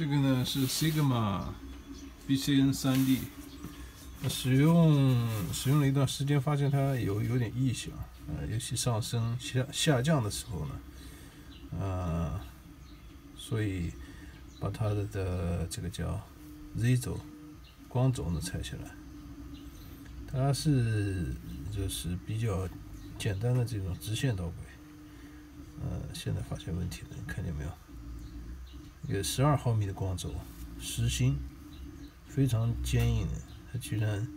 这个呢是 Sigma BCN 3D， 使用了一段时间，发现它有点异响，尤其上升下降的时候呢，所以把它的这个叫 Z 轴光轴呢拆下来，它是就是比较简单的这种直线导轨，现在发现问题了，你看见没有？一个12毫米的光轴，实心，非常坚硬的，它居然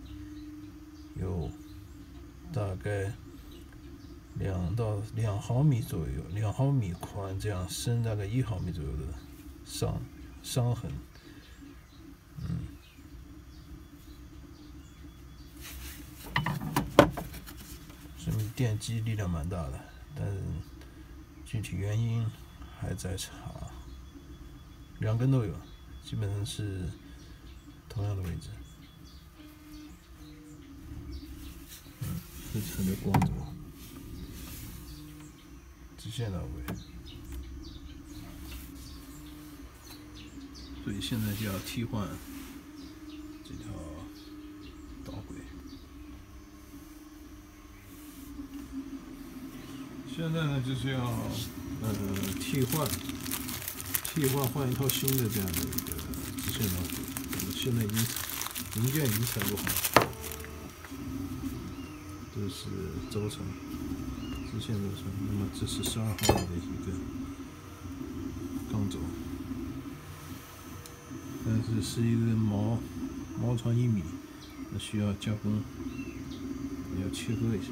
有大概2毫米左右，2毫米宽，这样深大概1毫米左右的伤痕。说明电机力量蛮大的，但是具体原因还在查。2根都有，基本上是同样的位置。这是的光轴，直线导轨，所以现在就要替换这条导轨。现在呢，就是要换一套新的这样的一个直线导轨。我们现在零件已经采购好了，这是轴承，直线轴承。那么这是12毫米的一个钢轴，但是一个毛长1米，那需要加工，也要切割一下。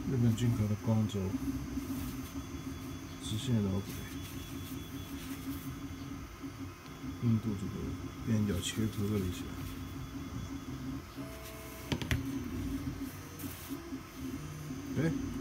日本进口的光轴，直线导轨，硬度这个边角切割了一下。哎。